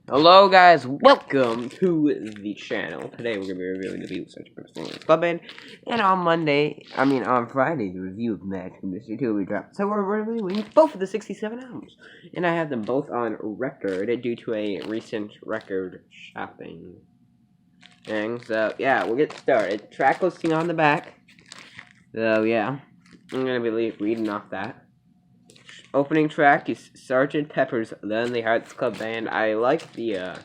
Hello guys, welcome to the channel. Today we're going to be reviewing the Beatles Search for Club Band. And on Friday, the review of Magic Mystery 2 will be dropped. So we're reviewing both of the 67 albums. And I have them both on record due to a recent record shopping thing. So yeah, we'll get started. Track listing on the back. So yeah, I'm going to be reading off that. Opening track is Sgt. Pepper's Lonely Hearts Club Band. I like the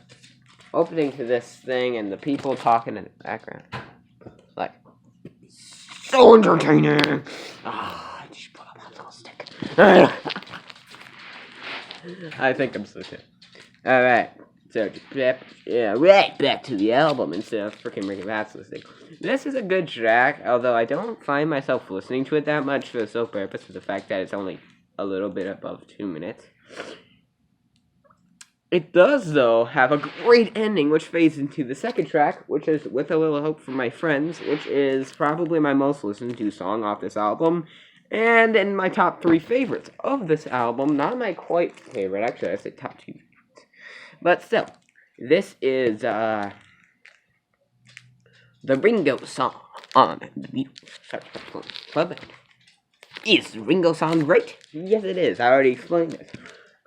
opening to this thing and the people talking in the background. Like, so entertaining! Ah, I just put up my little stick. I think I'm so too. Alright, so right back to the album instead of freaking Ricky Bass listening. This is a good track, although I don't find myself listening to it that much for the sole purpose of the fact that it's only a little bit above 2 minutes. It does, though, have a great ending, which fades into the second track, which is With a Little Hope for My Friends, which is probably my most listened to song off this album, and in my top 3 favorites of this album. Not my quite favorite, actually, I say top 2 favorites. But still, this is, the Ringo song on the Beatles Club Band. Is Ringo song great? Yes, it is. I already explained it.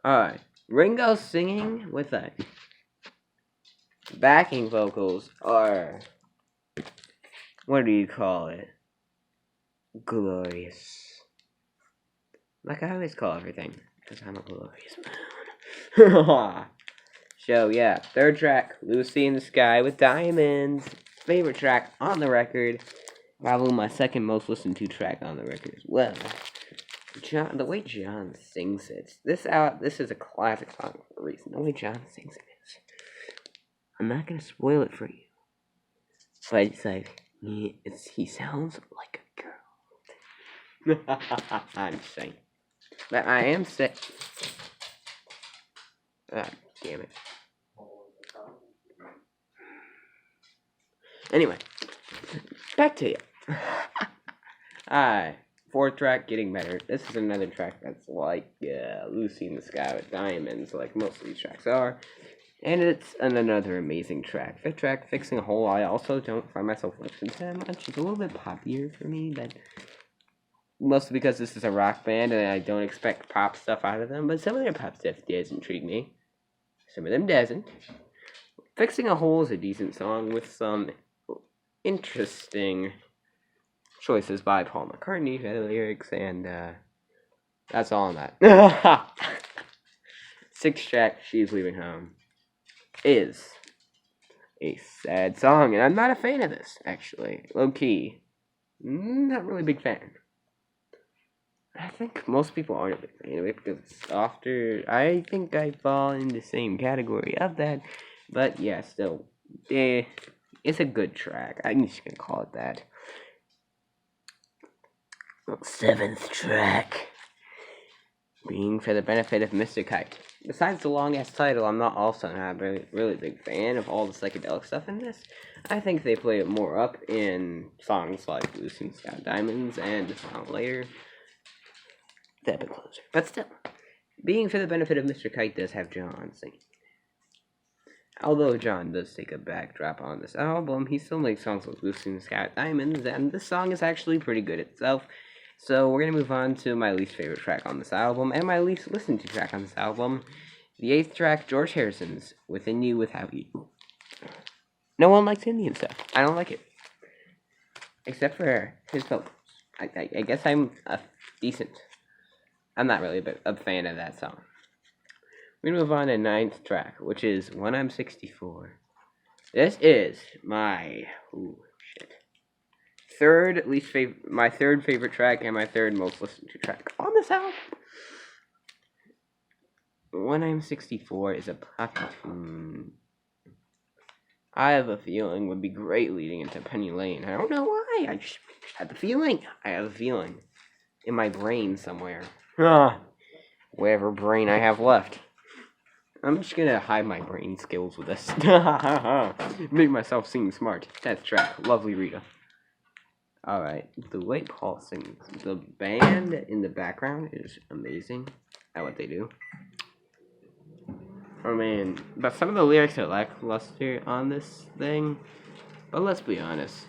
Alright. Ringo singing with a backing vocals are, what do you call it? Glorious. Like I always call everything, because I'm a glorious man. So yeah, third track, Lucy in the Sky with Diamonds. Favorite track on the record. Probably my second most listened to track on the record as well. John, the way John sings it, this is a classic song for a reason. The way John sings it is. I'm not gonna spoil it for you, but it's like he sounds like a girl. I'm just saying, but I am sick. Ah, damn it. Anyway, back to you. Fourth track, Getting Better. This is another track that's like Lucy in the Sky with Diamonds, like most of these tracks are. And it's another amazing track. Fifth track, Fixing a Hole. I also don't find myself listening to that much. It's a little bit poppier for me, but mostly because this is a rock band and I don't expect pop stuff out of them. But some of their pop stuff does intrigue me. Some of them doesn't. Fixing a Hole is a decent song with some interesting choices by Paul McCartney for the lyrics, and that's all on that. Sixth track, She's Leaving Home, is a sad song, and I'm not a fan of this, actually. Low key. Not really a big fan. I think most people aren't a big fan of it because it's softer. I think I fall in the same category of that, but yeah, still, it's a good track. I'm just gonna call it that. Seventh track, Being for the Benefit of Mr. Kite. Besides the long-ass title, I'm not also not a really big fan of all the psychedelic stuff in this. I think they play it more up in songs like Lucy and Sky Diamonds and the song later, Step and Closer. But still, Being for the Benefit of Mr. Kite does have John singing. Although John does take a backdrop on this album, he still makes songs like Lucy and Sky Diamonds, and this song is actually pretty good itself. So we're going to move on to my least favorite track on this album, and my least listened to track on this album. The eighth track, George Harrison's Within You, Without You. No one likes Indian stuff. I don't like it. Except for his vocals. I guess I'm decent. I'm not really a fan of that song. We're going to move on to ninth track, which is When I'm 64. This is my... my third favorite track and my third most listened to track on this album. When I'm 64 is a poppy tune. I have a feeling would be great leading into Penny Lane. I don't know why. I just had the feeling. I have a feeling in my brain somewhere. Whatever brain I have left. I'm just gonna hide my brain skills with this. Make myself seem smart. 10th track, Lovely Rita. Alright, the way Paul sings, the band in the background is amazing at what they do. I mean, but some of the lyrics are lackluster on this thing. But let's be honest.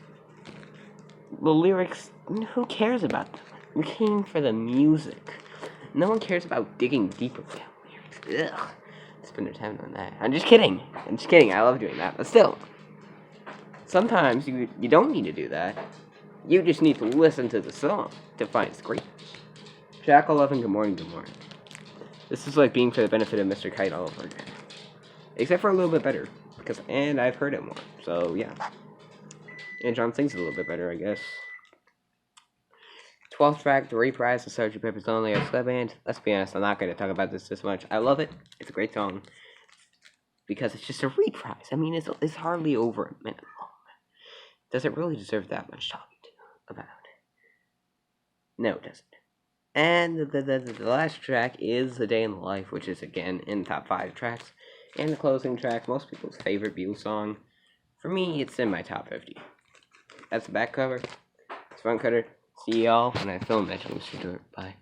The lyrics, who cares about them? We came for the music. No one cares about digging deeper with the lyrics. Ugh. Spend their time on that. I'm just kidding. I love doing that. But still, sometimes you don't need to do that. You just need to listen to the song to find its greatness. Jack 11, good morning, good morning. This is like being for the benefit of Mr. Kite all over again. Except for a little bit better. And I've heard it more. So, yeah. And John sings it a little bit better, I guess. 12th track, The Reprise of Sgt. Pepper's Lonely Hearts Club Band. Let's be honest, I'm not going to talk about this much. I love it. It's a great song. Because it's just a reprise. I mean, it's hardly over a minute long. Does it really deserve that much talking about? No, it doesn't. And the last track is The Day in the Life, which is, again, in the top 5 tracks. And the closing track, most people's favorite Beatles song. For me, it's in my top 50. That's the back cover. It's front cover. See y'all when I film it. Bye.